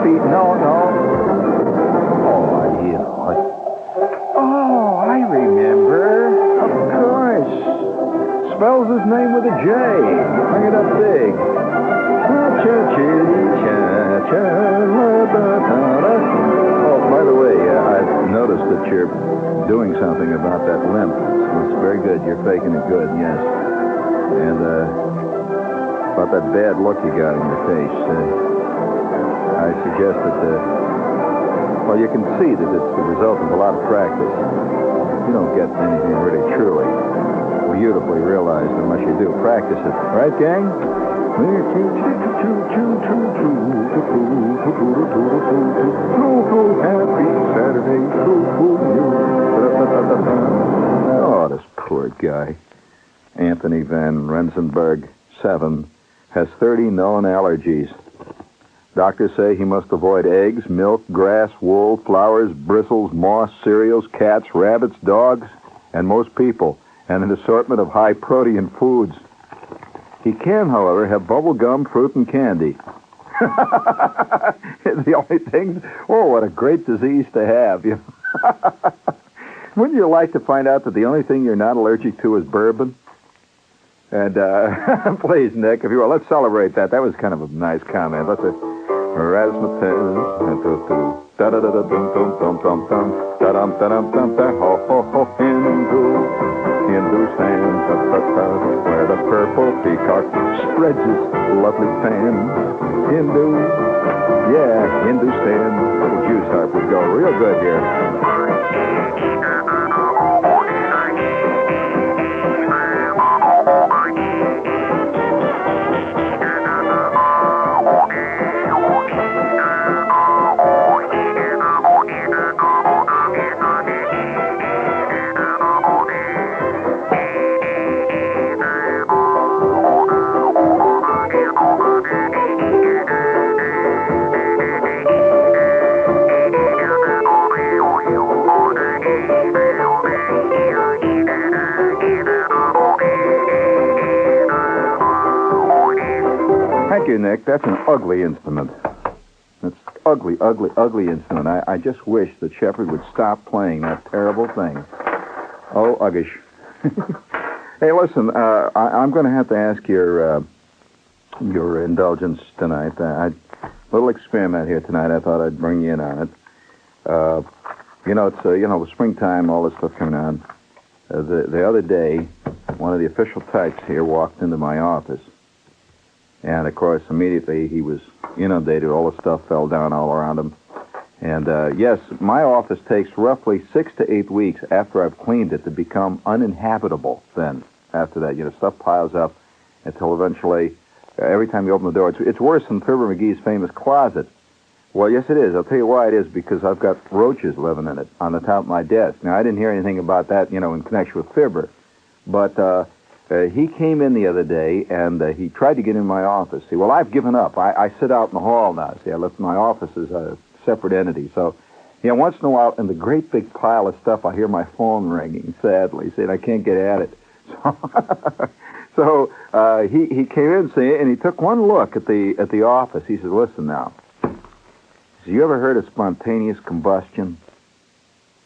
happy. No. Oh, I remember. Of course. Spells his name with a J. Bring it up big. Oh, by the way, I've noticed that you're doing something about that limp. It's very good. You're faking it good, yes. And about that bad look you got in your face, I suggest that, well, you can see that it's the result of a lot of practice. You don't get anything really truly beautifully realized unless you do practice it. Right, gang? Happy Saturday. Oh, this poor guy. Anthony Van Rensenberg, 7, has 30 known allergies. Doctors say he must avoid eggs, milk, grass, wool, flowers, bristles, moss, cereals, cats, rabbits, dogs, and most people, and an assortment of high-protein foods. He can, however, have bubble gum, fruit, and candy. The only things... Oh, what a great disease to have. Wouldn't you like to find out that the only thing you're not allergic to is bourbon? And, please, Nick, if you will, let's celebrate that. That was kind of a nice comment. Let's Hindustan, where the purple peacock spreads its lovely fan. Hindustan. Little juice harp would go real good here. Nick, that's an ugly instrument. That's ugly instrument. I just wish that Shepard would stop playing that terrible thing. Oh, uggish. Hey, listen, I'm going to have to ask your indulgence tonight. A little experiment here tonight. I thought I'd bring you in on it. It's springtime, all this stuff coming on. The other day, one of the official types here walked into my office. And, of course, immediately he was inundated. All the stuff fell down all around him. And, yes, my office takes roughly 6 to 8 weeks after I've cleaned it to become uninhabitable then. After that, stuff piles up until eventually, every time you open the door, it's worse than Fibber McGee's famous closet. Well, yes, it is. I'll tell you why it is, because I've got roaches living in it on the top of my desk. Now, I didn't hear anything about that, in connection with Fibber. But, he came in the other day, and he tried to get in my office. See, well, I've given up. I sit out in the hall now. See, I left my office as a separate entity. So, once in a while, in the great big pile of stuff, I hear my phone ringing, sadly. See, and I can't get at it. So he came in, see, and he took one look at the office. He said, listen now. He said, you ever heard of spontaneous combustion?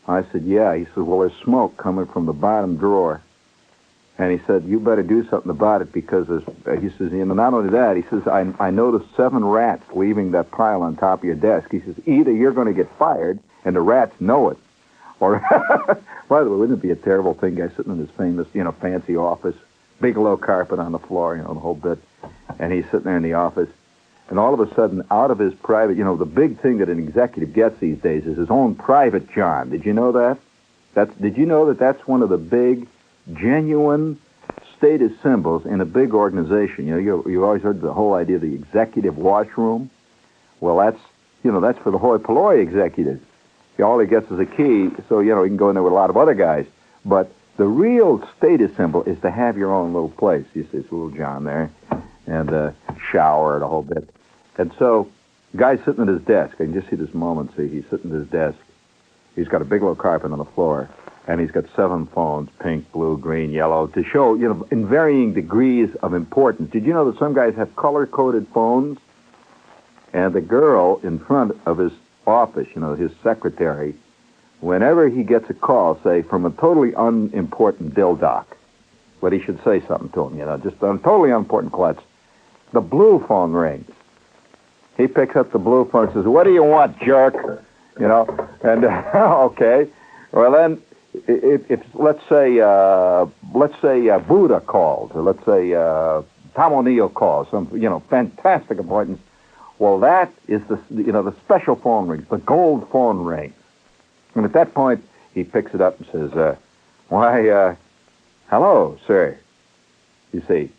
I said, yeah. He said, well, there's smoke coming from the bottom drawer. And he said, you better do something about it because he says, not only that, he says, I noticed 7 rats leaving that pile on top of your desk. He says, either you're going to get fired and the rats know it, or, by the way, wouldn't it be a terrible thing, guy sitting in his famous, fancy office, big low carpet on the floor, the whole bit, and he's sitting there in the office, and all of a sudden, out of his private, the big thing that an executive gets these days is his own private John. Did you know that? Did you know that that's one of the big, genuine status symbols in a big organization? You always heard the whole idea of the executive washroom. Well, that's for the hoi polloi executive. All he gets is a key, so he can go in there with a lot of other guys. But the real status symbol is to have your own little place. You see this little John there, and shower and a whole bit. And so, guy's sitting at his desk. I can just see this moment. See, he's sitting at his desk. He's got a big low carpet on the floor. And he's got 7 phones, pink, blue, green, yellow, to show, in varying degrees of importance. Did you know that some guys have color-coded phones? And the girl in front of his office, his secretary, whenever he gets a call, say, from a totally unimportant dildock, but he should say something to him, just a totally unimportant klutz, the blue phone rings. He picks up the blue phone and says, "What do you want, jerk?" And, okay. Well, then, if let's say Buddha calls, or let's say Tom O'Neill calls, some, fantastic appointment. Well, that is the special phone rings, the gold phone ring. And at that point, he picks it up and says, hello, sir, you see,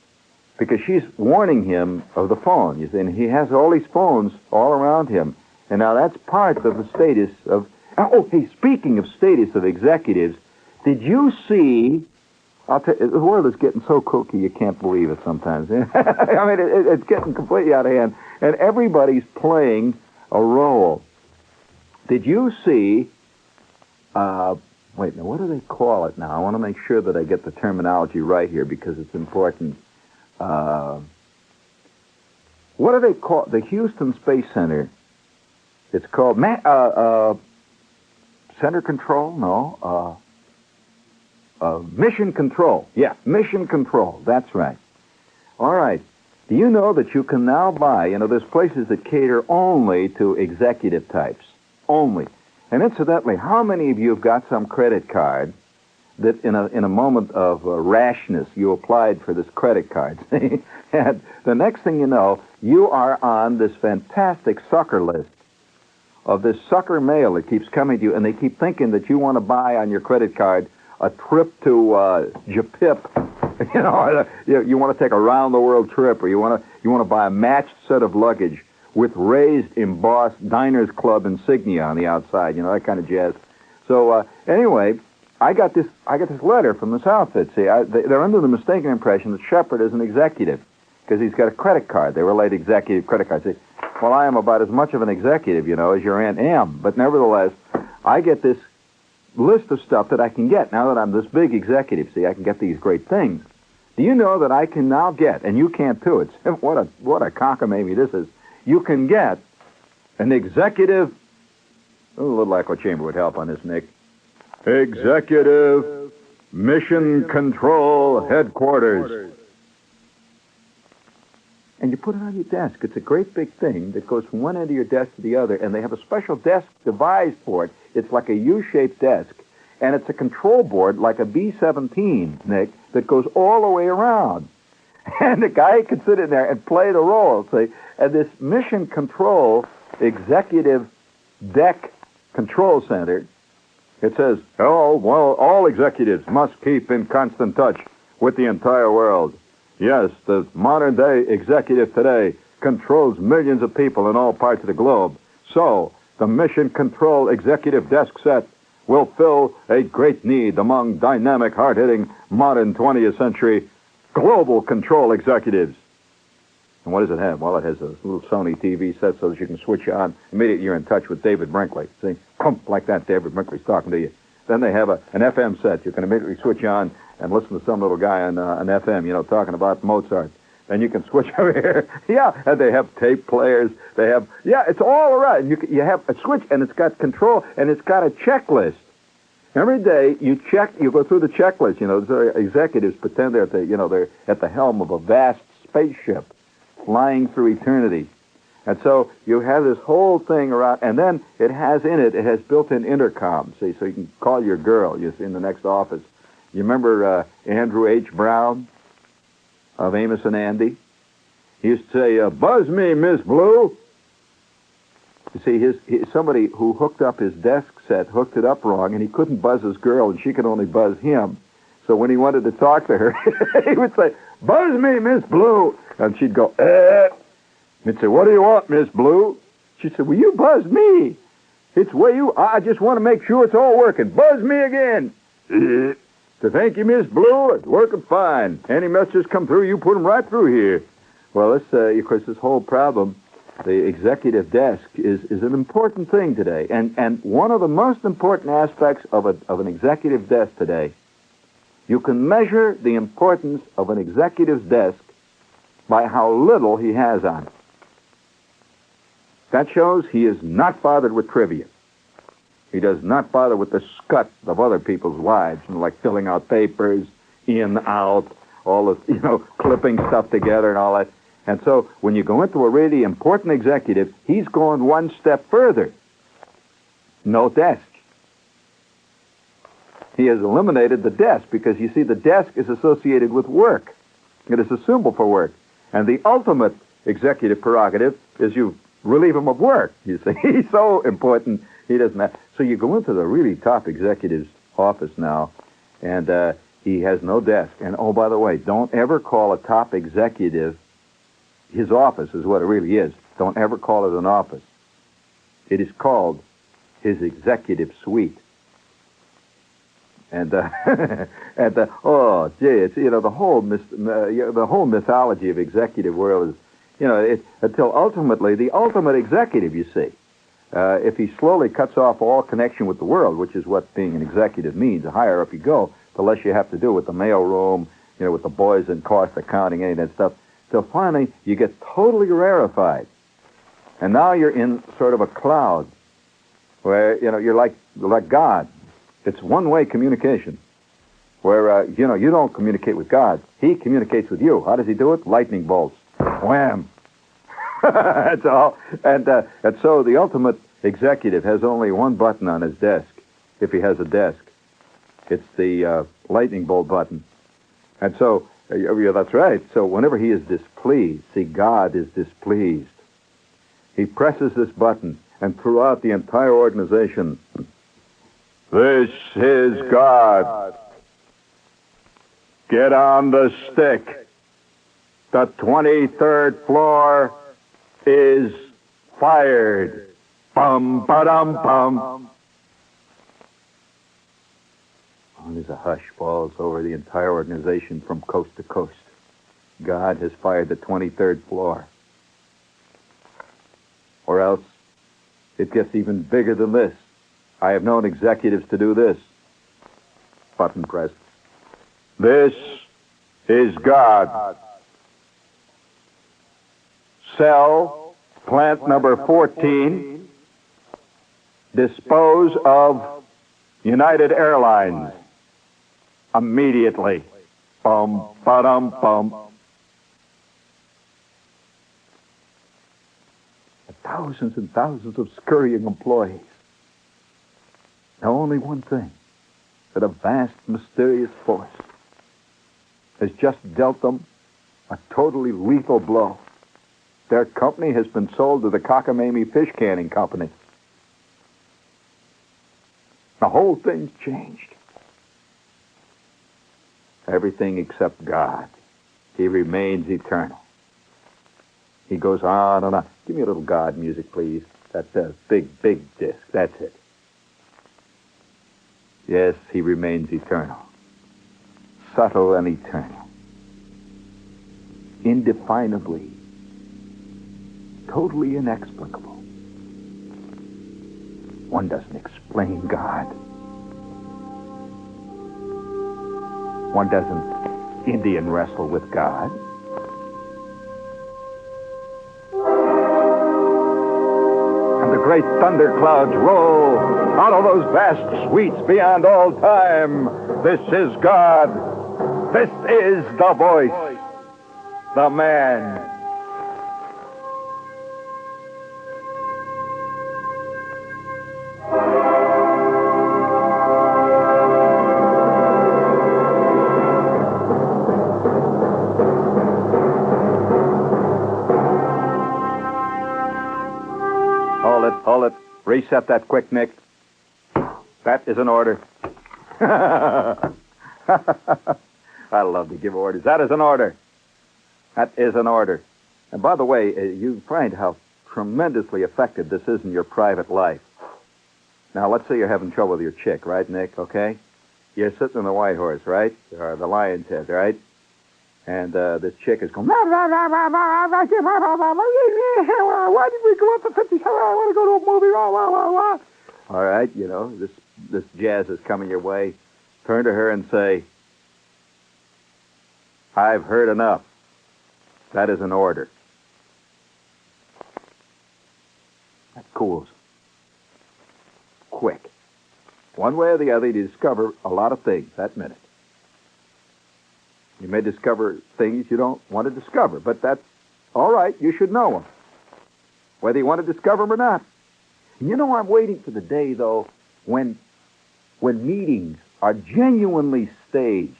because she's warning him of the phone, you see, and he has all these phones all around him. And now that's part of the status of, hey, speaking of status of executives, did you see, the world is getting so kooky you can't believe it sometimes. I mean, it's getting completely out of hand, and everybody's playing a role. Did you see, wait, now, what do they call it now? I want to make sure that I get the terminology right here because it's important. What do they call the Houston Space Center? It's called Center Control? No. Mission Control. Yeah, Mission Control. That's right. All right. Do you know that you can now buy, there's places that cater only to executive types. Only. And incidentally, how many of you have got some credit card that in a moment of rashness you applied for this credit card? And the next thing you know, you are on this fantastic sucker list of this sucker mail that keeps coming to you, and they keep thinking that you want to buy on your credit card a trip to Japip. You want to take a round-the-world trip, or you want to buy a matched set of luggage with raised, embossed Diners Club insignia on the outside, that kind of jazz. So anyway, I got this letter from this outfit. See, they're under the mistaken impression that Shepard is an executive because he's got a credit card. They relate executive credit cards. Say, well, I am about as much of an executive, as your Aunt Em, but nevertheless, I get this list of stuff that I can get now that I'm this big executive. See, I can get these great things. Do you know that I can now get, and you can't too, it's what a cockamamie this is, you can get an executive, a little echo chamber would help on this, Nick, Executive Mission Control Headquarters. And you put it on your desk. It's a great big thing that goes from one end of your desk to the other, and they have a special desk devised for it. It's like a U-shaped desk, and it's a control board like a B-17, Nick, that goes all the way around. And the guy can sit in there and play the role, see? And this Mission Control Executive Deck Control Center, it says, all executives must keep in constant touch with the entire world. Yes, the modern-day executive today controls millions of people in all parts of the globe. So, the Mission Control Executive Desk Set will fill a great need among dynamic, hard-hitting, modern 20th century global control executives. And what does it have? Well, it has a little Sony TV set so that you can switch on. Immediately you're in touch with David Brinkley. See, like that, David Brinkley's talking to you. Then they have an FM set. You can immediately switch on and listen to some little guy on an FM, talking about Mozart. Then you can switch over here. Yeah, and they have tape players. They have, it's all around. You have a switch, and it's got control, and it's got a checklist. Every day you go through the checklist. The executives pretend they're at the helm of a vast spaceship flying through eternity. And so you have this whole thing around, and then it has built-in intercom, see, so you can call your girl, in the next office. You remember Andrew H. Brown of Amos and Andy? He used to say, buzz me, Miss Blue. You see, somebody who hooked up his desk set hooked it up wrong, and he couldn't buzz his girl, and she could only buzz him. So when he wanted to talk to her, he would say, buzz me, Miss Blue. And she'd go, He'd say, what do you want, Miss Blue? She said, well, you buzz me. It's where I just want to make sure it's all working. Buzz me again. So thank you, Miss Blue. It's working fine. Any messages come through, you put them right through here. Well, of course, this whole problem, the executive desk, is an important thing today. And one of the most important aspects of an executive desk today, you can measure the importance of an executive's desk by how little he has on it. That shows he is not bothered with trivia. He does not bother with the scut of other people's lives, like filling out papers, in, out, all the, clipping stuff together and all that. And so when you go into a really important executive, he's going one step further. No desk. He has eliminated the desk because, you see, the desk is associated with work. It is a symbol for work. And the ultimate executive prerogative is you relieve him of work, you see. He's so important, he doesn't have... So you go into the really top executive's office now, and he has no desk. And, oh, by the way, don't ever call a top executive... His office is what it really is. Don't ever call it an office. It is called his executive suite. And oh, gee, it's the whole mythology of executive world is, until ultimately the ultimate executive. You see, if he slowly cuts off all connection with the world, which is what being an executive means, the higher up you go, the less you have to do with the mailroom, with the boys and cost accounting, any of that stuff. Till finally you get totally rarefied, and now you're in sort of a cloud where you're like God. It's one-way communication, where, you don't communicate with God. He communicates with you. How does he do it? Lightning bolts. Wham! That's all. And so the ultimate executive has only one button on his desk, if he has a desk. It's the lightning bolt button. And so, yeah, that's right. So whenever he is displeased, see, God is displeased. He presses this button, and throughout the entire organization... This is God. Get on the stick. The 23rd floor is fired. Bum, ba-dum, bum. Oh, there's a hush falls over the entire organization from coast to coast. God has fired the 23rd floor. Or else it gets even bigger than this. I have known executives to do this. Button pressed. This is God. Sell plant number 14. Dispose of United Airlines. Immediately. Bum, ba-dum, bum. Thousands and thousands of scurrying employees. Now, only one thing, that a vast, mysterious force has just dealt them a totally lethal blow. Their company has been sold to the Cockamamie Fish Canning Company. The whole thing's changed. Everything except God. He remains eternal. He goes on and on. Give me a little God music, please. That's a big, big disc. That's it. Yes, he remains eternal. Subtle and eternal. Indefinably. Totally inexplicable. One doesn't explain God. One doesn't Indian wrestle with God. And the great thunderclouds roll out of those vast suites beyond all time. This is God. This is the voice. The man. Hold it. Reset that quick, Nick. That is an order. I love to give orders. That is an order. That is an order. And by the way, you find how tremendously effective this is in your private life. Now, let's say you're having trouble with your chick, right, Nick? Okay? You're sitting on the White Horse, right? Or the Lion's Head, right? And this chick is going, why did we go up to 57? I want to go to a movie. All right, this jazz is coming your way. Turn to her and say, I've heard enough. That is an order. cools. Quick. One way or the other, you discover a lot of things that minute. You may discover things you don't want to discover, but that's all right. You should know them, whether you want to discover them or not. And you know, I'm waiting for the day, though, when meetings are genuinely staged.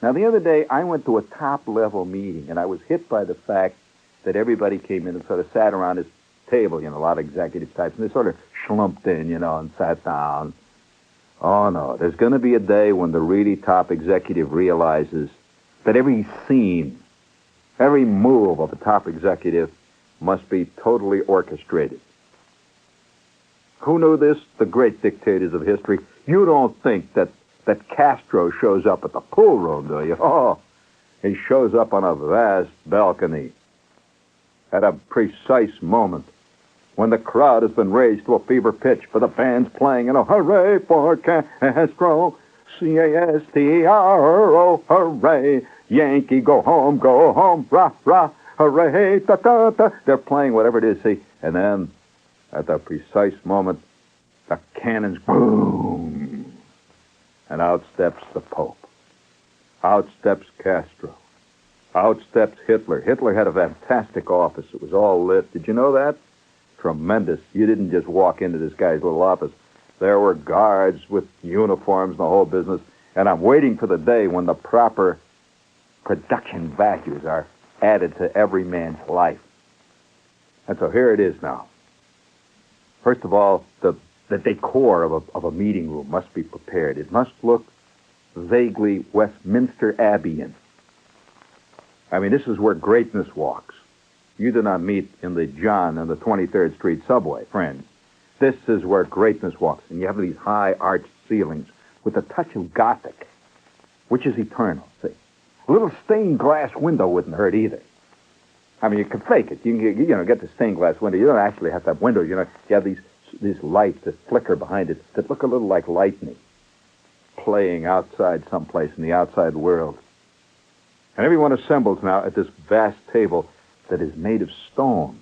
Now, the other day, I went to a top-level meeting, and I was hit by the fact that everybody came in and sort of sat around his table, a lot of executive types, and they sort of schlumped in, and sat down. Oh, no, there's going to be a day when the really top executive realizes that every scene, every move of a top executive must be totally orchestrated. Who knew this? The great dictators of history. You don't think that Castro shows up at the pool room, do you? Oh, he shows up on a vast balcony at a precise moment when the crowd has been raised to a fever pitch for the band's playing, hooray for Castro, C-A-S-T-R-O, hooray, Yankee, go home, rah, rah, hooray, ta-ta-ta. They're playing whatever it is, see, and then at the precise moment, the cannons boom, and out steps the Pope. Out steps Castro. Out steps Hitler. Hitler had a fantastic office. It was all lit. Did you know that? Tremendous. You didn't just walk into this guy's little office. There were guards with uniforms and the whole business. And I'm waiting for the day when the proper production values are added to every man's life. And so here it is now. First of all, the decor of a meeting room must be prepared. It must look vaguely Westminster Abbey-ian. I mean, this is where greatness walks. You do not meet in the John and the 23rd Street subway, friends. This is where greatness walks. And you have these high arched ceilings with a touch of Gothic, which is eternal, see. A little stained glass window wouldn't hurt either. I mean, you can fake it. You can get the stained glass window. You don't actually have to have windows. You have these lights that flicker behind it that look a little like lightning playing outside someplace in the outside world. And everyone assembles now at this vast table that is made of stone.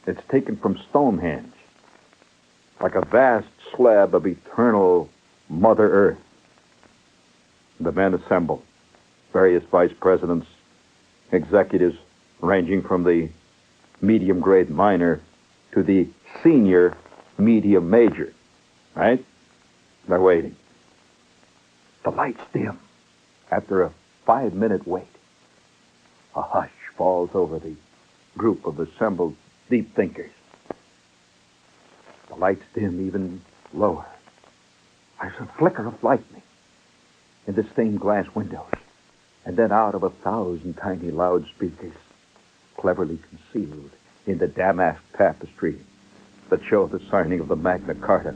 It's taken from Stonehenge, like a vast slab of eternal Mother Earth. The men assemble, various vice presidents, executives ranging from the medium-grade minor to the senior medium major, right? They're waiting. The lights dim. After a 5-minute wait, a hush falls over the group of assembled deep thinkers. The lights dim even lower. There's a flicker of lightning in the stained glass windows, and then out of 1,000 tiny loudspeakers, cleverly concealed in the damask tapestry that show the signing of the Magna Carta,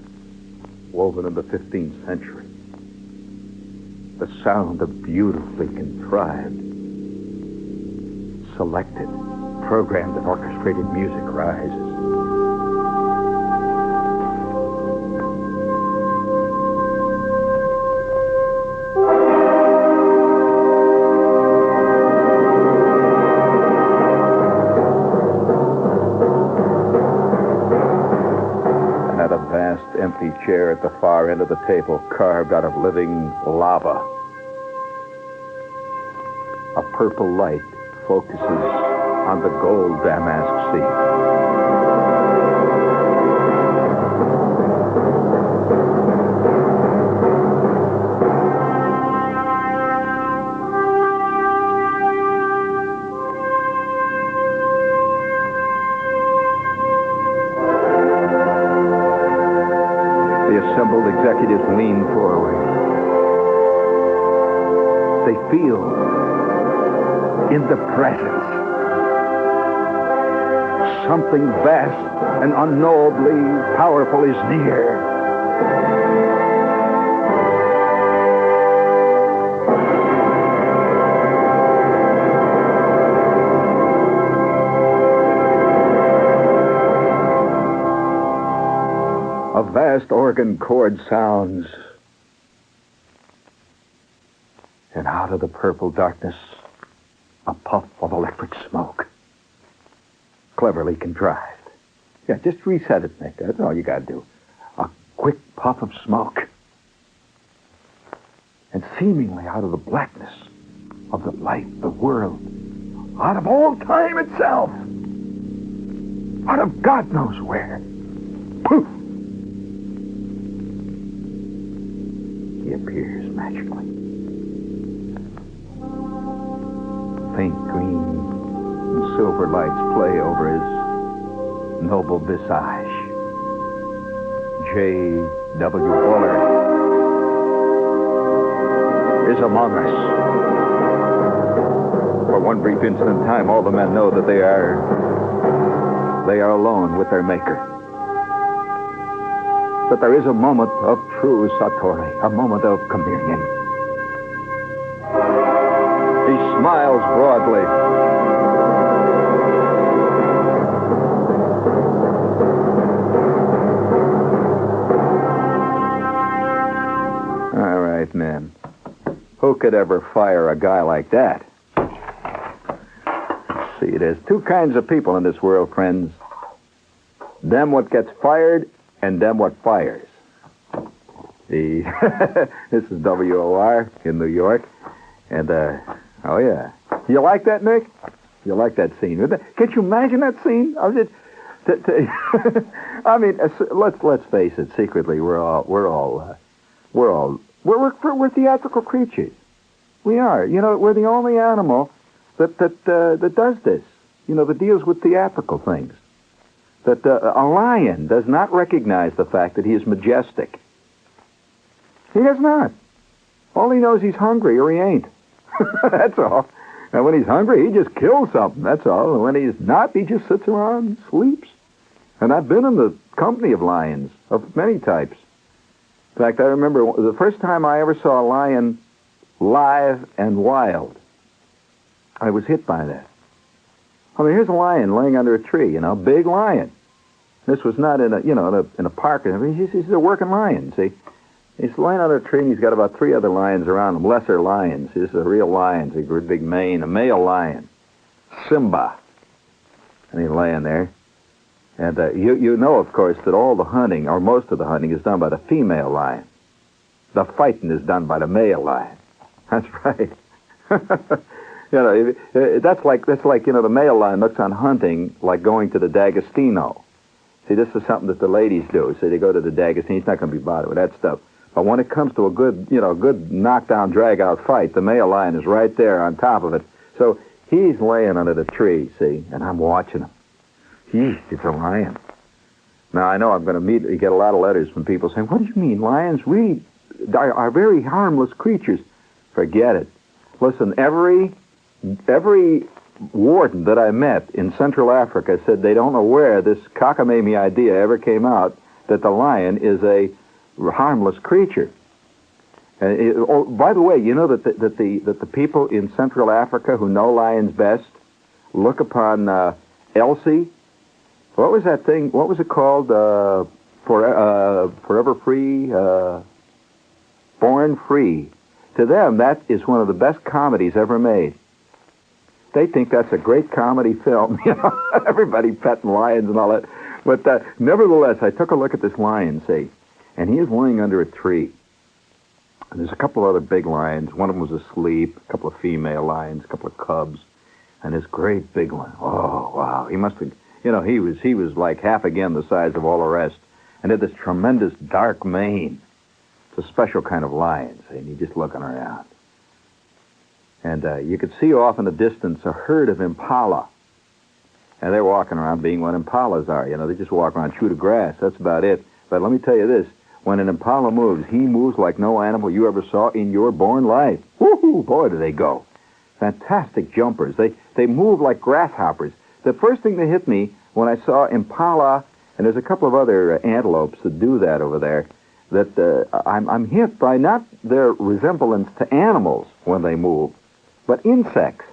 woven in the 15th century. The sound of beautifully contrived, selected, programmed and orchestrated music rises. And at a vast empty chair at the far end of the table, carved out of living lava, a purple light focuses on the gold damask sea. The assembled executives lean forward. They feel in the presence something vast and unknowably powerful is near. A vast organ chord sounds, and out of the purple darkness, a puff of electric smoke, cleverly contrived. Yeah, just reset it, Nick. That's all you got to do. A quick puff of smoke. And seemingly out of the blackness of the light, the world, out of all time itself, out of God knows where, poof, he appears magically. Faint green and silver lights play over his noble visage. J.W. Bullard is among us. For one brief instant in time, all the men know that they are alone with their maker. But there is a moment of true satori, a moment of communion. He smiles broadly. All right, men. Who could ever fire a guy like that? See, there's two kinds of people in this world, friends. Them what gets fired and them what fires. This is WOR in New York. And, oh, yeah. You like that, Nick? You like that scene? Can't you imagine that scene? I mean, let's face it. Secretly, we're theatrical creatures. We are. You know, we're the only animal that does this. You know, that deals with theatrical things. That a lion does not recognize the fact that he is majestic. He does not. All he knows, he's hungry or he ain't. That's all. And when he's hungry, he just kills something. That's all. And when he's not, he just sits around and sleeps. And I've been in the company of lions of many types. In fact, I remember the first time I ever saw a lion live and wild. I was hit by that. I mean, here's a lion laying under a tree, you know, big lion. This was not in a park. I mean, he's a working lion, see? He's laying under a tree, and he's got about 3 other lions around him, lesser lions. This is a real lion, a great big mane, a male lion, Simba. And he's laying there. And you know, of course, that all the hunting, or most of the hunting, is done by the female lion. The fighting is done by the male lion. That's right. You know, that's like you know, the male lion looks on hunting like going to the D'Agostino. See, this is something that the ladies do. So they go to the D'Agostino. He's not going to be bothered with that stuff. But when it comes to a good knockdown, drag-out fight, the male lion is right there on top of it. So he's laying under the tree, see, and I'm watching him. He's a lion. Now, I know I'm going to get a lot of letters from people saying, what do you mean? Lions really are very harmless creatures. Forget it. Listen, every warden that I met in Central Africa said they don't know where this cockamamie idea ever came out that the lion is a harmless creature. By the way, you know that the people in Central Africa who know lions best look upon Elsie. What was that thing? What was it called? Forever Free, Born Free. To them, that is one of the best comedies ever made. They think that's a great comedy film. You know, everybody petting lions and all that. But nevertheless, I took a look at this lion, see, and he is laying under a tree. And there's a couple other big lions. One of them was asleep. A couple of female lions, a couple of cubs, and this great big one. Oh wow! He must have. You know, he was like half again the size of all the rest, and had this tremendous dark mane. It's a special kind of lion, see, and he's just looking around. And you could see off in the distance a herd of impala. And they're walking around being what impalas are. You know, they just walk around, chew the grass. That's about it. But let me tell you this. When an impala moves, he moves like no animal you ever saw in your born life. Woo-hoo, boy, do they go. Fantastic jumpers. They move like grasshoppers. The first thing that hit me when I saw impala, and there's a couple of other antelopes that do that over there, that I'm hit by not their resemblance to animals when they move, but insects.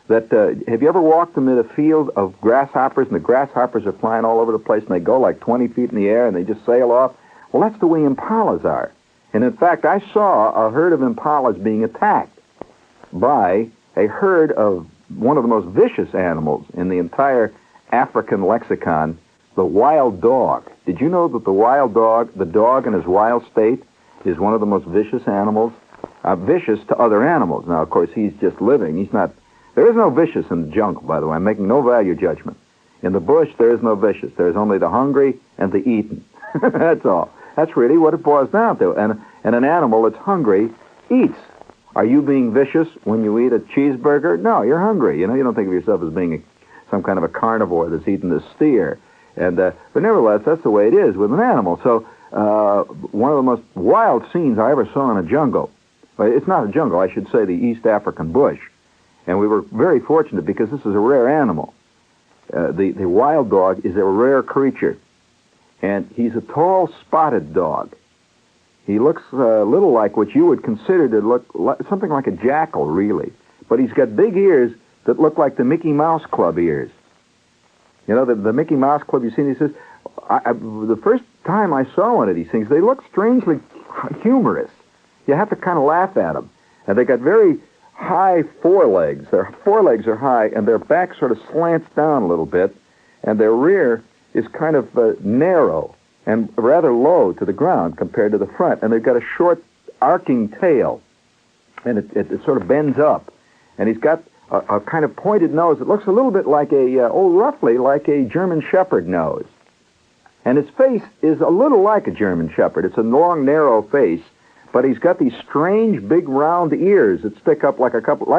That have you ever walked amid a field of grasshoppers, and the grasshoppers are flying all over the place, and they go like 20 feet in the air, and they just sail off? Well, that's the way impalas are. And in fact, I saw a herd of impalas being attacked by a herd of one of the most vicious animals in the entire African lexicon, the wild dog. Did you know that the wild dog, the dog in his wild state, is one of the most vicious animals? Vicious to other animals. Now, of course, he's just living. He's not... There is no vicious in the jungle, by the way. I'm making no value judgment. In the bush, there is no vicious. There's only the hungry and the eaten. That's all. That's really what it boils down to. And an animal that's hungry eats. Are you being vicious when you eat a cheeseburger? No, you're hungry. You know, you don't think of yourself as being some kind of a carnivore that's eating the steer. But nevertheless, that's the way it is with an animal. So one of the most wild scenes I ever saw in a jungle, well, it's not a jungle, I should say the East African bush. And we were very fortunate because this is a rare animal. The wild dog is a rare creature. And he's a tall, spotted dog. He looks a little like what you would consider to look like, something like a jackal, really. But he's got big ears that look like the Mickey Mouse Club ears. You know, the Mickey Mouse Club, you've seen these things? The first time I saw one of these things, they look strangely humorous. You have to kind of laugh at them. And they got very high forelegs. Their forelegs are high, and their back sort of slants down a little bit, and their rear is kind of narrow and rather low to the ground compared to the front. And they've got a short, arcing tail, and it sort of bends up. And he's got a kind of pointed nose that looks a little bit like roughly like a German Shepherd nose. And his face is a little like a German Shepherd. It's a long, narrow face, but he's got these strange, big, round ears that stick up like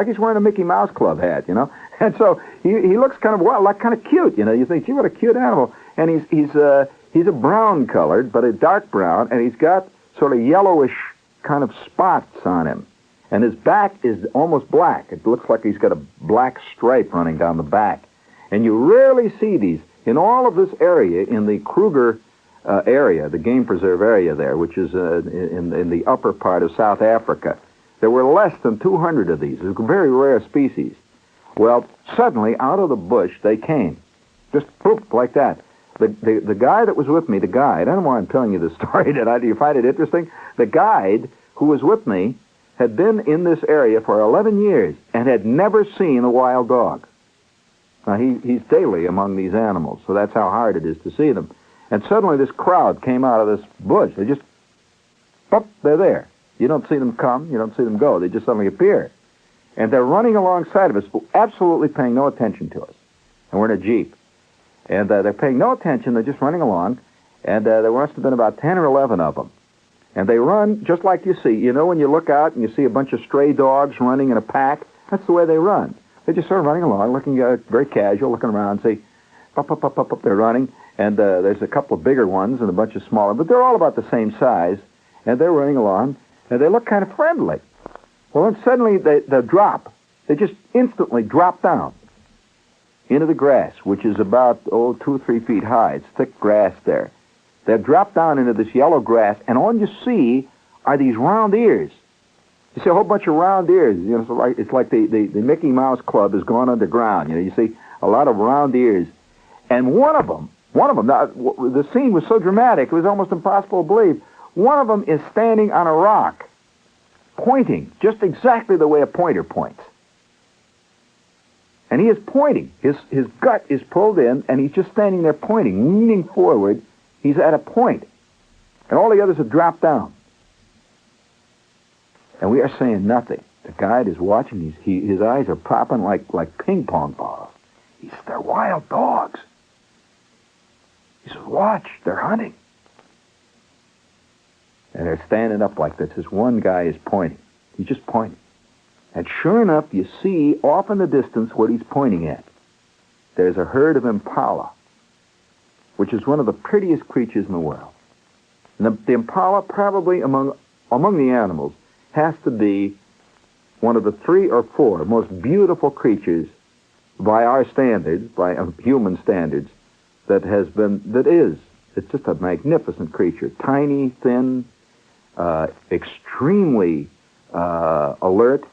he's wearing a Mickey Mouse Club hat, you know. And so he looks kind of kind of cute, you know. You think, gee, what a cute animal. And he's a brown colored, but a dark brown, and he's got sort of yellowish kind of spots on him. And his back is almost black. It looks like he's got a black stripe running down the back. And you rarely see these. In all of this area, in the Kruger area, the game preserve area there, which is in the upper part of South Africa, there were less than 200 of these. It's a very rare species. Well, suddenly, out of the bush, they came. Just poof, like that. The guy that was with me, the guide, I don't know why I'm telling you this story, do you find it interesting? The guide who was with me had been in this area for 11 years and had never seen a wild dog. Now, he's daily among these animals, so that's how hard it is to see them. And suddenly this crowd came out of this bush. They just, pop, they're there. You don't see them come, you don't see them go. They just suddenly appear. And they're running alongside of us, absolutely paying no attention to us. And we're in a Jeep. And they're paying no attention, they're just running along. And there must have been about 10 or 11 of them. And they run just like you see. You know when you look out and you see a bunch of stray dogs running in a pack? That's the way they run. They're just sort of running along, looking very casual, looking around, see, pop, pop, pop, pop, pop, they're running. And there's a couple of bigger ones and a bunch of smaller, but they're all about the same size. And they're running along, and they look kind of friendly. Well, then suddenly they drop. They just instantly drop down into the grass, which is about, 2 or 3 feet high. It's thick grass there. They drop down into this yellow grass, and all you see are these round ears. You see a whole bunch of round ears. You know, it's like the Mickey Mouse Club has gone underground. You know, you see a lot of round ears. And one of them, now, the scene was so dramatic, it was almost impossible to believe. One of them is standing on a rock, pointing, just exactly the way a pointer points. And he is pointing. His gut is pulled in, and he's just standing there pointing, leaning forward. He's at a point. And all the others have dropped down. And we are saying nothing. The guide is watching. His eyes are popping like ping pong balls. He says, they're wild dogs. He says, watch, they're hunting. And they're standing up like this. This one guy is pointing. He's just pointing. And sure enough, you see off in the distance what he's pointing at. There's a herd of impala, which is one of the prettiest creatures in the world. And the impala, probably among the animals, has to be one of the 3 or 4 most beautiful creatures by our standards, by human standards, it's just a magnificent creature. Tiny, thin, extremely alert,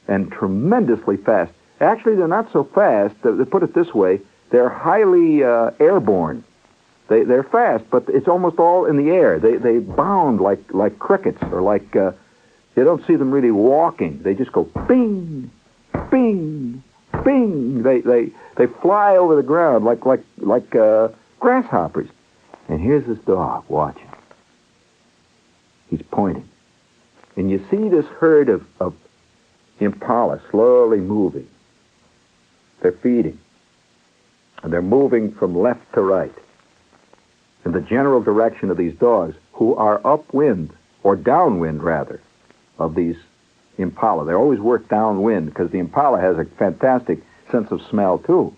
and tremendously fast. Actually, they're not so fast. They put it this way, they're highly airborne. They're fast, but it's almost all in the air. They bound like crickets, or like... you don't see them really walking. They just go bing, bing, bing. They fly over the ground like grasshoppers. And here's this dog watching. He's pointing. And you see this herd of impala slowly moving. They're feeding. And they're moving from left to right in the general direction of these dogs, who are upwind, or downwind rather, of these impala. They always work downwind because the impala has a fantastic sense of smell too.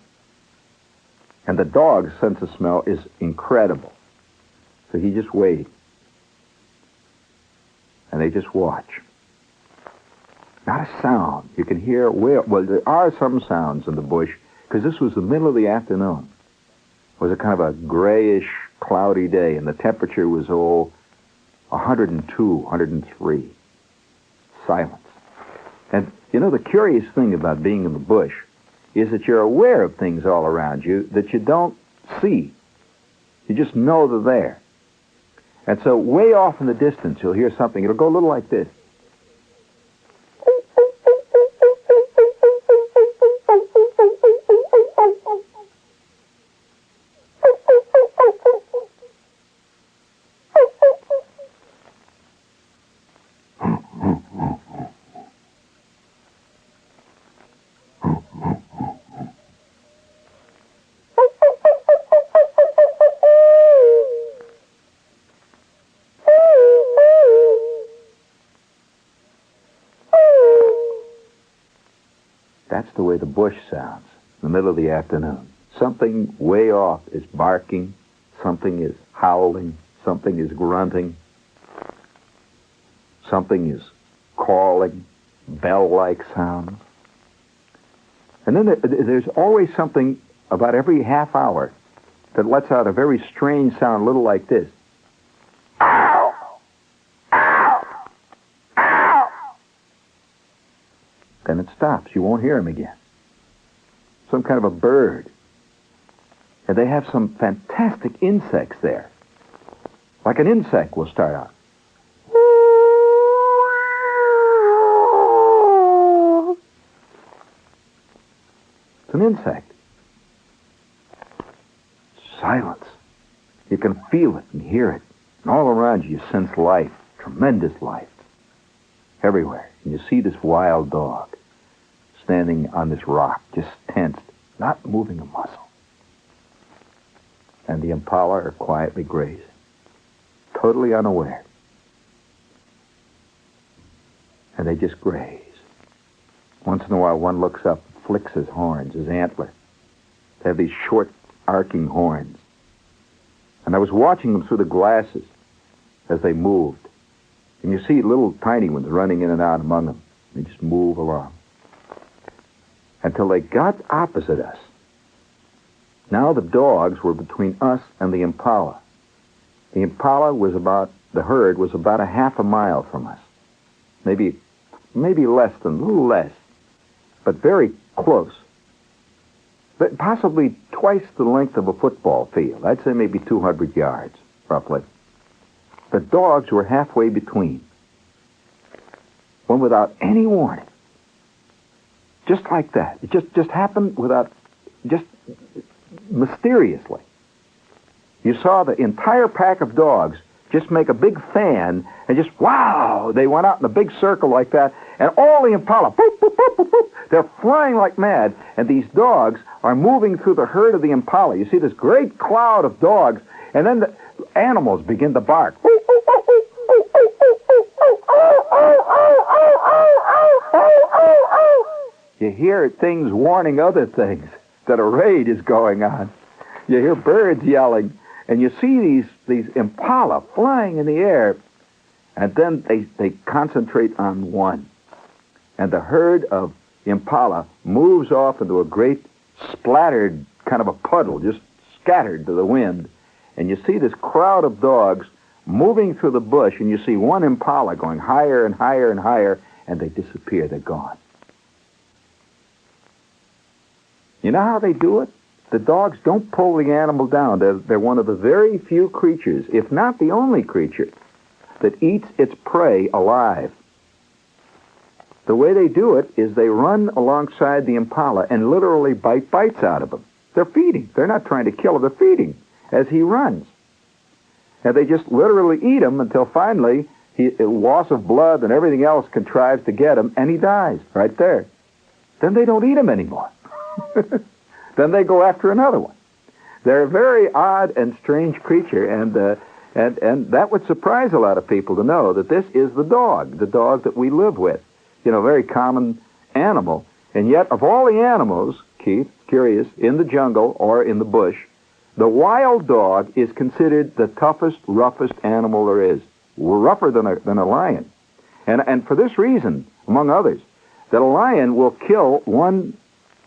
And the dog's sense of smell is incredible. So he just waits. And they just watch. Not a sound. You can hear, well, there are some sounds in the bush, because this was the middle of the afternoon. It was a kind of a grayish, cloudy day, and the temperature was 102, 103. Silence. And, you know, the curious thing about being in the bush is that you're aware of things all around you that you don't see. You just know they're there. And so way off in the distance, you'll hear something. It'll go a little like this. That's the way the bush sounds in the middle of the afternoon. Something way off is barking, something is howling, something is grunting, something is calling, bell-like sounds. And then there's always something about every half hour that lets out a very strange sound, a little like this. Then it stops. You won't hear him again. Some kind of a bird. And they have some fantastic insects there. Like an insect will start out. It's an insect. Silence. You can feel it and hear it. And all around you, you sense life. Tremendous life. Everywhere. And you see this wild dog standing on this rock, just tensed, not moving a muscle. And the impala are quietly grazing, totally unaware. And they just graze. Once in a while, one looks up, flicks his horns, his antler. They have these short, arcing horns. And I was watching them through the glasses as they moved. And you see little tiny ones running in and out among them. They just move along. Until they got opposite us. Now the dogs were between us and the impala. The impala was the herd was about a half a mile from us. Maybe less than, a little less. But very close. But possibly twice the length of a football field. I'd say maybe 200 yards, roughly. The dogs were halfway between. When without any warning. Just like that. It just happened just mysteriously. You saw the entire pack of dogs just make a big fan and just, wow, they went out in a big circle like that, and all the impala, boop, boop, boop, boop, boop, they're flying like mad, and these dogs are moving through the herd of the impala. You see this great cloud of dogs, and then the animals begin to bark. You hear things warning other things that a raid is going on. You hear birds yelling, and you see these impala flying in the air, and then they concentrate on one. And the herd of impala moves off into a great splattered kind of a puddle, just scattered to the wind. And you see this crowd of dogs moving through the bush, and you see one impala going higher and higher and higher, and they disappear. They're gone. You know how they do it? The dogs don't pull the animal down. They're one of the very few creatures, if not the only creature, that eats its prey alive. The way they do it is they run alongside the impala and literally bite bites out of them. They're feeding. They're not trying to kill them. They're feeding. as he runs. And they just literally eat him until finally loss of blood and everything else contrives to get him, and he dies right there. Then they don't eat him anymore. Then they go after another one. They're a very odd and strange creature, and that would surprise a lot of people to know that this is the dog that we live with. You know, very common animal. And yet, of all the animals, Keith, curious, in the jungle or in the bush, the wild dog is considered the toughest, roughest animal there is. Rougher than a lion. And for this reason, among others, that a lion will kill one,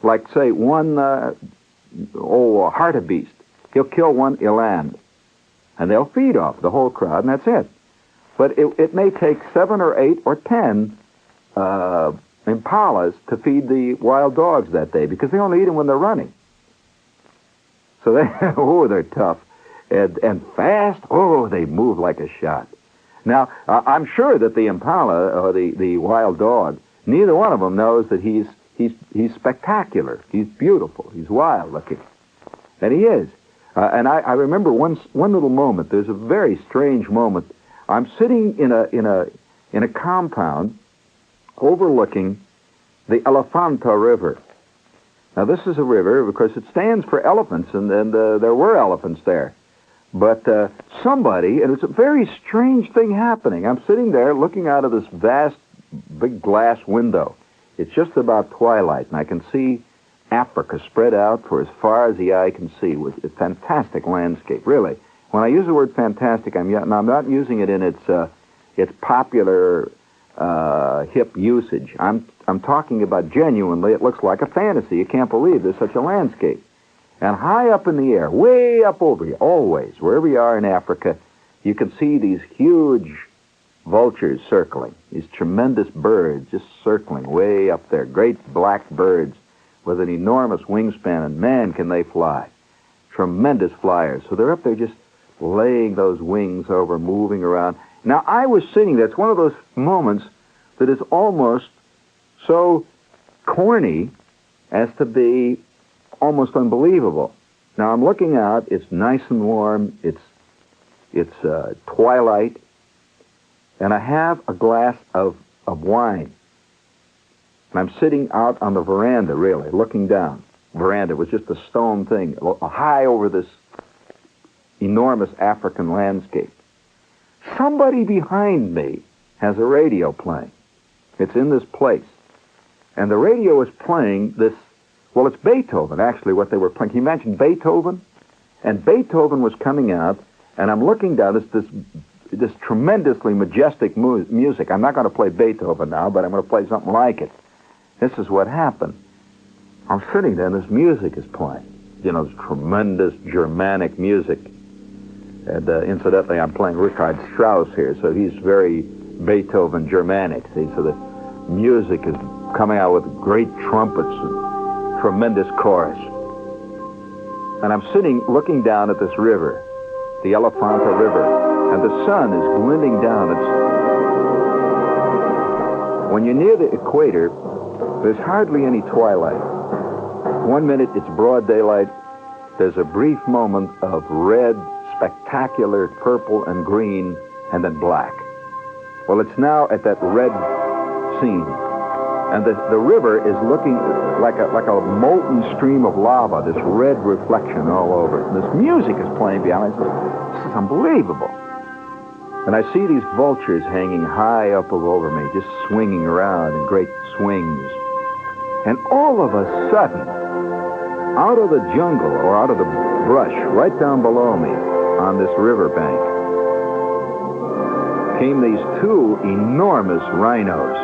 like, say, one hartebeest. He'll kill one eland. And they'll feed off the whole crowd, and that's it. But it may take 7 or 8 or 10 impalas to feed the wild dogs that day, because they only eat them when they're running. So they're tough. And fast, they move like a shot. Now, I'm sure that the impala, or the wild dog, neither one of them knows that he's spectacular. He's beautiful. He's wild-looking. And he is. And I remember one little moment. There's a very strange moment. I'm sitting in a compound overlooking the Elefanta River. Now, this is a river because it stands for elephants, and there were elephants there. But somebody, and it's a very strange thing happening. I'm sitting there looking out of this vast, big glass window. It's just about twilight, and I can see Africa spread out for as far as the eye can see, with a fantastic landscape, really. When I use the word fantastic, I'm not using it in its popular hip usage. I'm talking about genuinely, it looks like a fantasy. You can't believe there's such a landscape. And high up in the air, way up over you, always, wherever you are in Africa, you can see these huge vultures circling, these tremendous birds just circling way up there, great black birds with an enormous wingspan, and man, can they fly. Tremendous flyers. So they're up there just laying those wings over, moving around. Now, I was sitting there. It's one of those moments that is almost so corny as to be almost unbelievable. Now, I'm looking out. It's nice and warm. It's twilight. And I have a glass of wine. And I'm sitting out on the veranda, really, looking down. Veranda was just a stone thing, high over this enormous African landscape. Somebody behind me has a radio playing. It's in this place. And the radio is playing this, well, it's Beethoven, actually, what they were playing. He mentioned Beethoven, and Beethoven was coming out, and I'm looking down, this tremendously majestic music. I'm not going to play Beethoven now, but I'm going to play something like it. This is what happened. I'm sitting there, and this music is playing. You know, this tremendous Germanic music. And incidentally, I'm playing Richard Strauss here, so he's very Beethoven Germanic. See, so the music is coming out with great trumpets and tremendous chorus. And I'm sitting, looking down at this river, the Elefanta River, and the sun is glinting down. When you're near the equator, there's hardly any twilight. 1 minute it's broad daylight. There's a brief moment of red, spectacular purple and green, and then black. Well, it's now at that red scene. And the river is looking like a molten stream of lava, this red reflection all over it. And this music is playing behind me. This is unbelievable. And I see these vultures hanging high up over me, just swinging around in great swings. And all of a sudden, out of the jungle or out of the brush right down below me on this riverbank came these 2 enormous rhinos.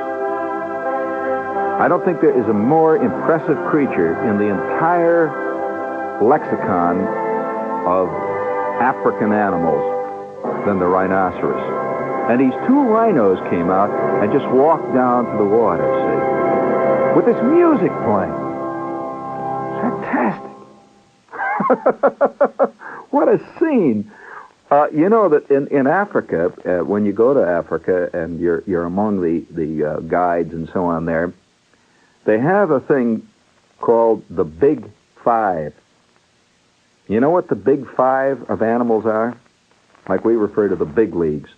I don't think there is a more impressive creature in the entire lexicon of African animals than the rhinoceros. And these 2 rhinos came out and just walked down to the water, see, with this music playing. Fantastic. What a scene. You know that in Africa, when you go to Africa and you're among the guides and so on there, they have a thing called the Big Five. You know what the big five of animals are? Like we refer to the big leagues.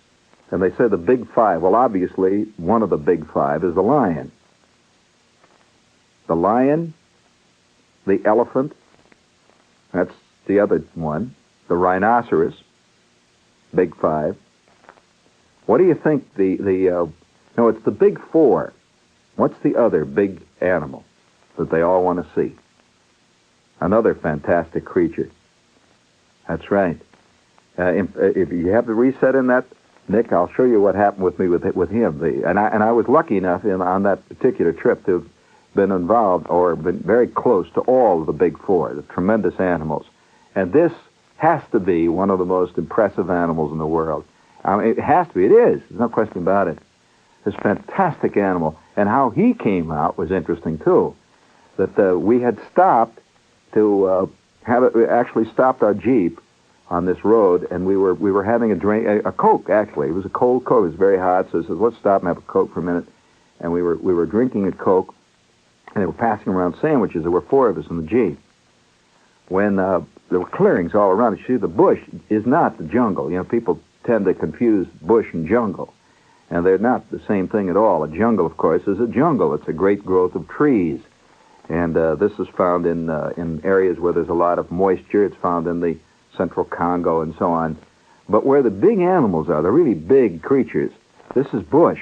And they say the big five. Well, obviously, one of the big five is the lion. The lion, the elephant, that's the other one, the rhinoceros, big five. What do you think no, it's the big four. What's the other big animal that they all want to see? Another fantastic creature. That's right. If you have the reset in that, Nick, I'll show you what happened with me with him. And I was lucky enough on that particular trip to have been involved or been very close to all of the big four, the tremendous animals. And this has to be one of the most impressive animals in the world. I mean, it has to be. It is. There's no question about it. This fantastic animal. And how he came out was interesting, too. That we had stopped to actually stopped our Jeep on this road, and we were having a drink, a Coke, actually. It was a cold Coke. It was very hot, so I said, let's stop and have a Coke for a minute. And we were drinking a Coke, and they were passing around sandwiches. There were four of us in the Jeep. When there were clearings all around. You see, the bush is not the jungle. You know, people tend to confuse bush and jungle, and they're not the same thing at all. A jungle, of course, is a jungle. It's a great growth of trees, and this is found in areas where there's a lot of moisture. It's found in the central Congo and so on. But where the big animals are, the really big creatures, this is bush.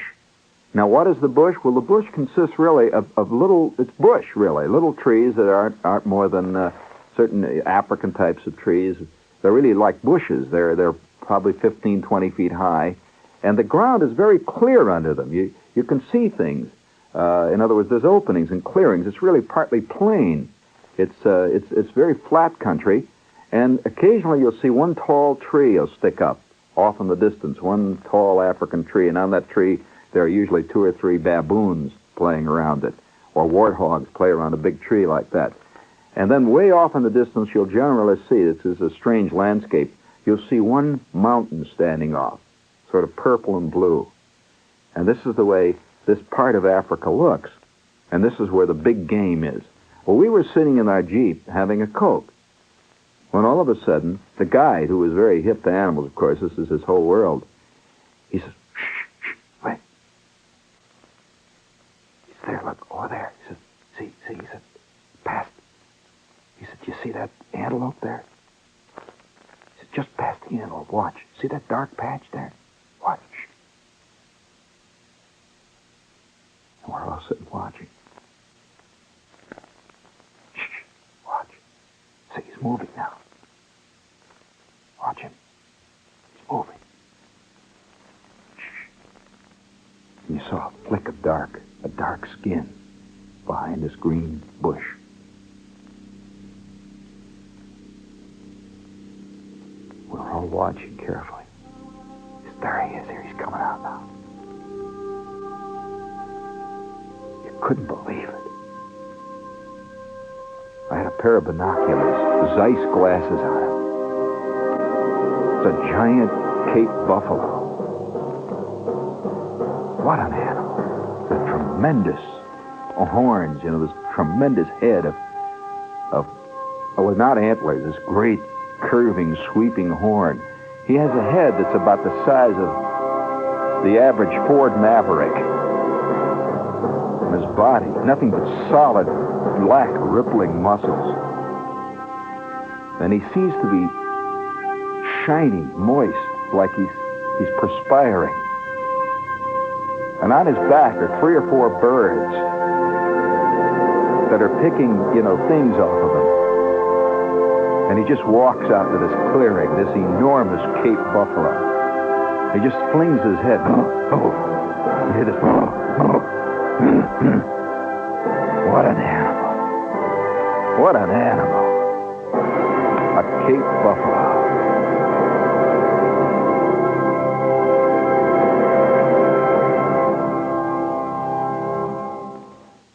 Now, what is the bush? Well, the bush consists really of little, it's bush, really, little trees that aren't more than certain African types of trees. They're really like bushes. They're probably 15, 20 feet high, and the ground is very clear under them. You can see things. In other words, there's openings and clearings. It's really partly plain. It's very flat country, and occasionally you'll see one tall tree will stick up off in the distance, one tall African tree, and on that tree there are usually 2 or 3 baboons playing around it, or warthogs play around a big tree like that. And then way off in the distance, you'll generally see, this is a strange landscape, you'll see one mountain standing off, sort of purple and blue. And this is the way this part of Africa looks. And this is where the big game is. Well, we were sitting in our Jeep having a Coke, when all of a sudden, the guide, who was very hip to animals, of course, this is his whole world, he says, shh, wait. He's there, look, over there. He says, see, he said, past. He said, you see that antelope there? He said, just past the antelope, watch. See that dark patch there? Watch. And we're all sitting watching. Shh, watch. See, he's moving now. Watch him. He's moving. Shh. And you saw a flick of a dark skin behind this green bush. We're all watching carefully. There he is. Here he's coming out now. You couldn't believe it. I had a pair of binoculars, Zeiss glasses on it. It's a giant Cape buffalo. What an animal. The tremendous horns, this tremendous head with not antlers, this great curving, sweeping horn. He has a head that's about the size of the average Ford Maverick. And his body, nothing but solid, black, rippling muscles. And he seems to be shiny, moist, like he's perspiring. And on his back are 3 or 4 birds that are picking, things off of him. And he just walks out to this clearing, this enormous Cape buffalo. He just flings his head. You hear this? What an animal. What an animal. A Cape buffalo.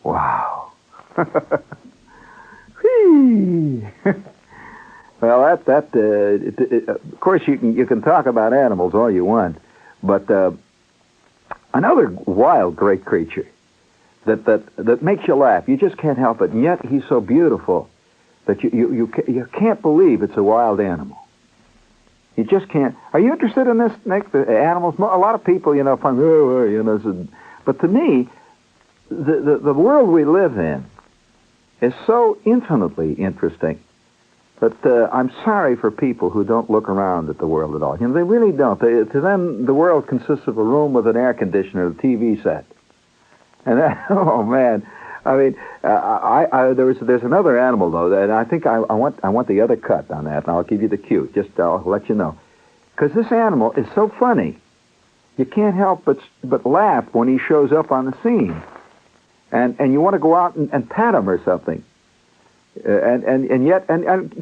Wow. Well, of course, you can talk about animals all you want, but another wild, great creature that makes you laugh. You just can't help it, and yet he's so beautiful that you can't believe it's a wild animal. You just can't. Are you interested in this, Nick? The animals. A lot of people, find, but to me, the world we live in is so infinitely interesting. But I'm sorry for people who don't look around at the world at all. They really don't. To them, the world consists of a room with an air conditioner, a TV set, and oh man. I mean, there's another animal though that I think I want the other cut on that, and I'll give you the cue. I'll let you know, because this animal is so funny, you can't help but laugh when he shows up on the scene, and you want to go out and pat him or something, and yet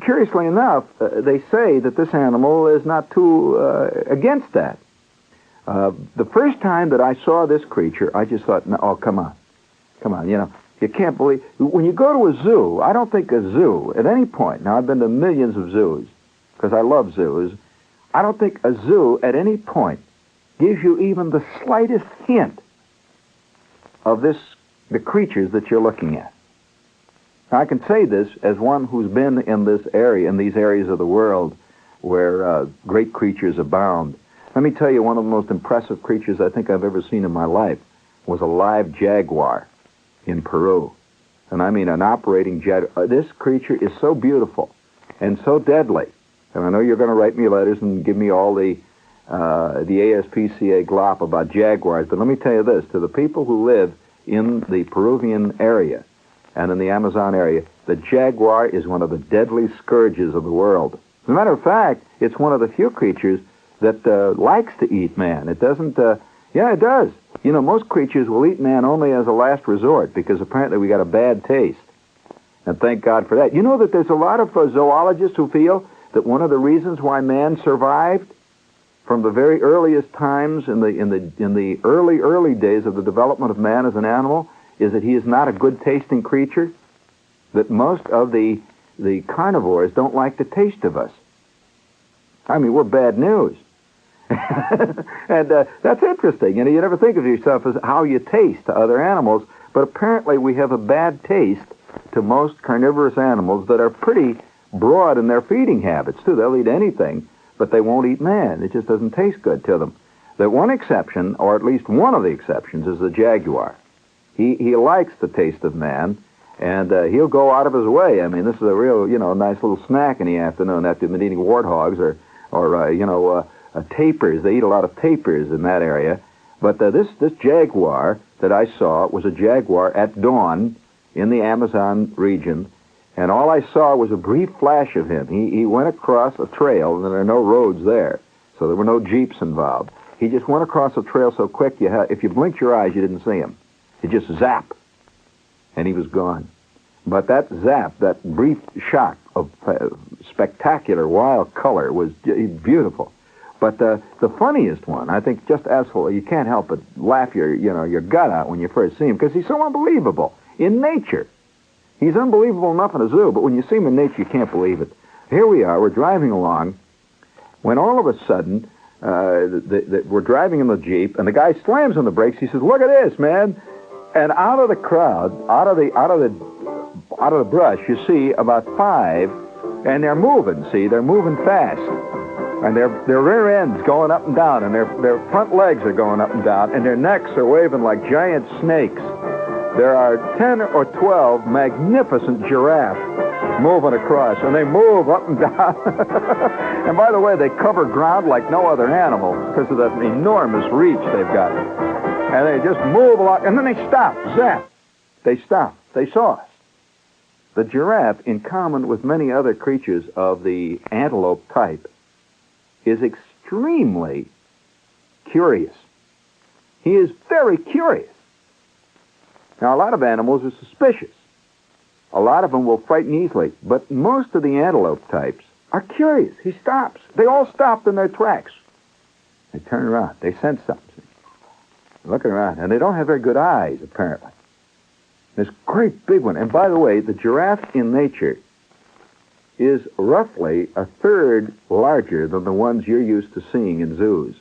curiously enough, they say that this animal is not too against that. The first time that I saw this creature, I just thought, no, oh come on, You can't believe, when you go to a zoo, I don't think a zoo, at any point, now I've been to millions of zoos, because I love zoos, I don't think a zoo at any point gives you even the slightest hint of the creatures that you're looking at. Now, I can say this as one who's been in these areas of the world where great creatures abound. Let me tell you, one of the most impressive creatures I think I've ever seen in my life was a live jaguar in Peru. And I mean an operating jaguar. This creature is so beautiful and so deadly. And I know you're going to write me letters and give me all the ASPCA glop about jaguars, but let me tell you this, to the people who live in the Peruvian area and in the Amazon area, the jaguar is one of the deadly scourges of the world. As a matter of fact, it's one of the few creatures that likes to eat man. It doesn't, yeah, it does. Most creatures will eat man only as a last resort because apparently we got a bad taste. And thank God for that. You know that there's a lot of zoologists who feel that one of the reasons why man survived from the very earliest times in the early days of the development of man as an animal is that he is not a good-tasting creature, that most of the carnivores don't like the taste of us. I mean, we're bad news. And that's interesting. You never think of yourself as how you taste to other animals, but apparently we have a bad taste to most carnivorous animals that are pretty broad in their feeding habits, too. They'll eat anything, but they won't eat man. It just doesn't taste good to them. The one exception, or at least one of the exceptions, is the jaguar. He likes the taste of man, and he'll go out of his way. I mean, this is a real, nice little snack in the afternoon after they've been eating warthogs or tapirs. They eat a lot of tapirs in that area. But this jaguar that I saw was a jaguar at dawn in the Amazon region, and all I saw was a brief flash of him. He went across a trail, and there are no roads there, so there were no jeeps involved. He just went across a trail so quick, if you blinked your eyes, you didn't see him. He just zapped, and he was gone. But that zap, that brief shock of spectacular wild color was beautiful. But the funniest one, I think, just asshole, you can't help but laugh your gut out when you first see him, because he's so unbelievable. In nature, he's unbelievable enough in a zoo, but when you see him in nature, you can't believe it. Here we are, we're driving along, when all of a sudden, we're driving in the Jeep, and the guy slams on the brakes. He says, "Look at this, man!" And out of the crowd, out of the brush, you see about 5, and they're moving. See, they're moving fast. And their rear ends going up and down, and their front legs are going up and down, and their necks are waving like giant snakes. There are 10 or 12 magnificent giraffes moving across, and they move up and down. And by the way, they cover ground like no other animal because of that enormous reach they've got. And they just move along, and then they stop. Zap! They stop. They saw us. The giraffe, in common with many other creatures of the antelope type, is extremely curious. He is very curious. Now, a lot of animals are suspicious. A lot of them will frighten easily, but most of the antelope types are curious. He stops. They all stopped in their tracks. They turn around. They sense something. They're looking around, and they don't have very good eyes, apparently. This great big one. And by the way, the giraffe in nature is roughly a third larger than the ones you're used to seeing in zoos.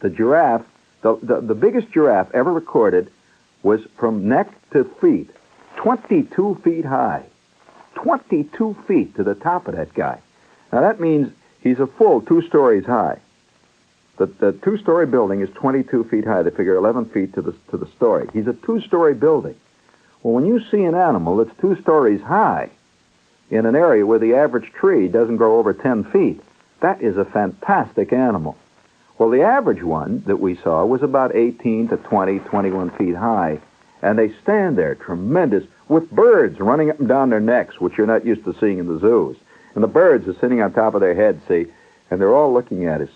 The giraffe, the biggest giraffe ever recorded was from neck to feet, 22 feet high. 22 feet to the top of that guy. Now, that means he's a full 2 stories high. The 2-story building is 22 feet high. They figure 11 feet to the story. He's a 2-story building. Well, when you see an animal that's 2 stories high in an area where the average tree doesn't grow over 10 feet, that is a fantastic animal. Well, the average one that we saw was about 18 to 20, 21 feet high. And they stand there, tremendous, with birds running up and down their necks, which you're not used to seeing in the zoos. And the birds are sitting on top of their heads, see, and they're all looking at us.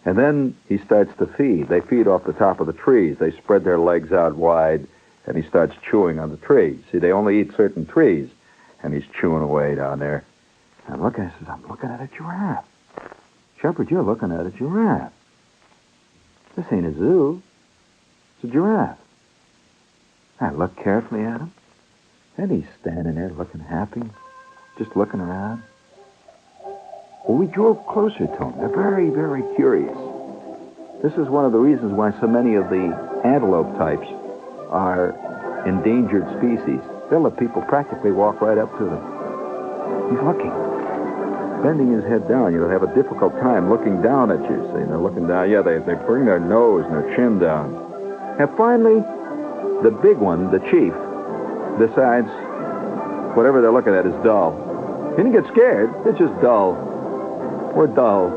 And then he starts to feed. They feed off the top of the trees. They spread their legs out wide, and he starts chewing on the trees. See, they only eat certain trees, and he's chewing away down there. And look, I says, I'm looking at a giraffe. Shepherd, you're looking at a giraffe. This ain't a zoo. It's a giraffe. I look carefully at him, and he's standing there looking happy, just looking around. Well, we drove closer to him. They're very, very curious. This is one of the reasons why so many of the antelope types are endangered species. They'll let people practically walk right up to them. He's looking, bending his head down. You know, they have a difficult time looking down at you. See, they're looking down. Yeah, they bring their nose and their chin down. And finally, the big one, the chief, decides whatever they're looking at is dull. He didn't get scared. It's just dull. We're dull.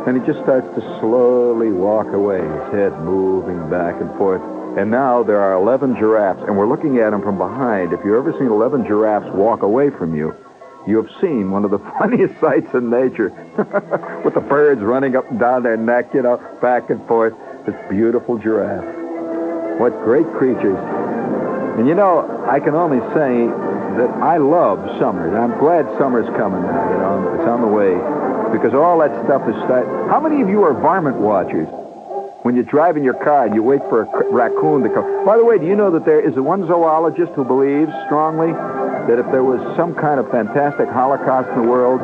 And he just starts to slowly walk away, his head moving back and forth. And now there are 11 giraffes, and we're looking at them from behind. If you've ever seen 11 giraffes walk away from you, you have seen one of the funniest sights in nature. With the birds running up and down their neck, you know, back and forth. This beautiful giraffe. What great creatures. And you know, I can only say that I love summer. And I'm glad summer's coming now, you know. It's on the way. Because all that stuff is How many of you are varmint watchers? When you drive in your car and you wait for a raccoon to come. By the way, do you know that there is one zoologist who believes strongly that if there was some kind of fantastic holocaust in the world,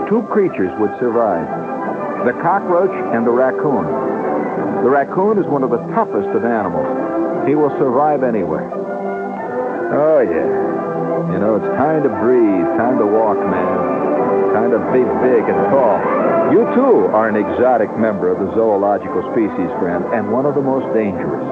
2 creatures would survive. The cockroach and the raccoon. The raccoon is one of the toughest of animals. He will survive anywhere. Oh, yeah. You know, it's time to breathe, time to walk, man. Time to be big and tall. You, too, are an exotic member of the zoological species, friend, and one of the most dangerous.